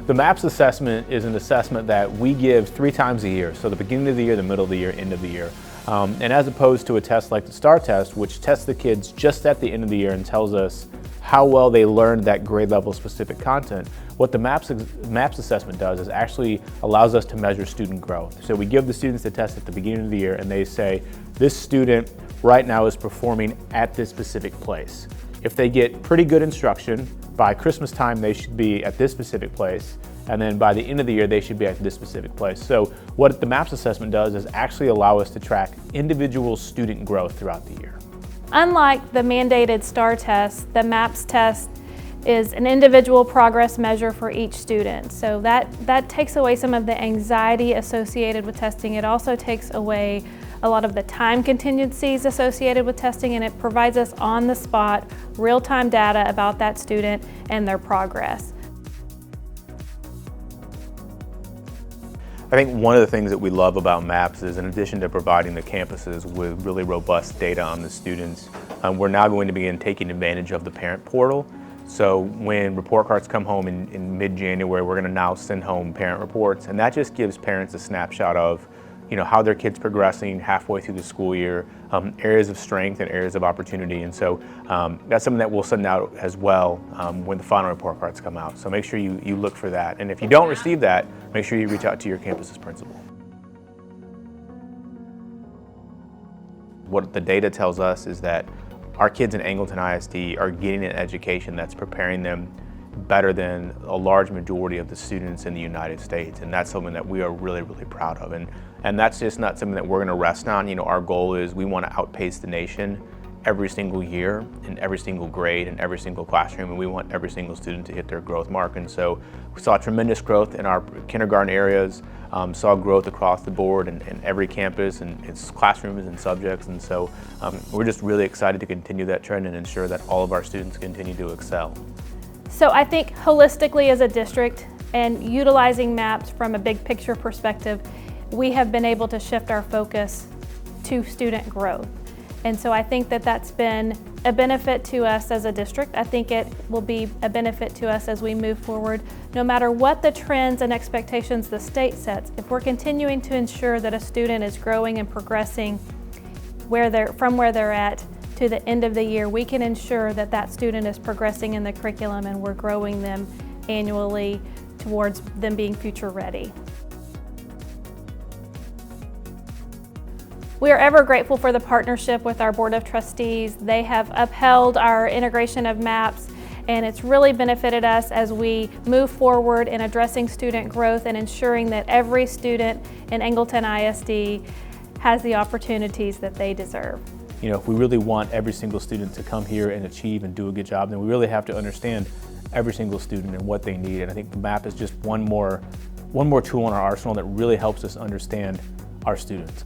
The MAPS assessment is an assessment that we give 3 times a year, so the beginning of the year, the middle of the year, end of the year. And as opposed to a test like the STAR test, which tests the kids just at the end of the year and tells us how well they learned that grade level specific content, what the MAPS assessment does is actually allows us to measure student growth. So we give the students the test at the beginning of the year and they say, this student right now is performing at this specific place. If they get pretty good instruction, by Christmas time they should be at this specific place, and then by the end of the year they should be at this specific place. So what the MAPS assessment does is actually allow us to track individual student growth throughout the year. Unlike the mandated STAR test, the MAPS test is an individual progress measure for each student. So that takes away some of the anxiety associated with testing. It also takes away a lot of the time contingencies associated with testing, and it provides us on the spot, real-time data about that student and their progress. I think one of the things that we love about MAPS is, in addition to providing the campuses with really robust data on the students, we're now going to begin taking advantage of the parent portal. So when report cards come home in mid-January, we're going to now send home parent reports, and that just gives parents a snapshot of how their kid's progressing halfway through the school year, areas of strength and areas of opportunity. And so that's something that we'll send out as well when the final report cards come out. So make sure you look for that. And if you don't receive that, make sure you reach out to your campus's principal. What the data tells us is that our kids in Angleton ISD are getting an education that's preparing them better than a large majority of the students in the United States, and that's something that we are really, really proud of. And that's just not something that we're going to rest on. Our goal is we want to outpace the nation every single year in every single grade in every single classroom, and we want every single student to hit their growth mark. And so we saw tremendous growth in our kindergarten areas, saw growth across the board in every campus and its classrooms and subjects. And so we're just really excited to continue that trend and ensure that all of our students continue to excel. So I think holistically as a district and utilizing MAPS from a big picture perspective, we have been able to shift our focus to student growth. And so I think that that's been a benefit to us as a district. I think it will be a benefit to us as we move forward. No matter what the trends and expectations the state sets, if we're continuing to ensure that a student is growing and progressing from where they're at to the end of the year, we can ensure that that student is progressing in the curriculum and we're growing them annually towards them being future ready. We are ever grateful for the partnership with our Board of Trustees. They have upheld our integration of MAPS, and it's really benefited us as we move forward in addressing student growth and ensuring that every student in Angleton ISD has the opportunities that they deserve. If we really want every single student to come here and achieve and do a good job, then we really have to understand every single student and what they need. And I think the MAP is just one more tool in our arsenal that really helps us understand our students.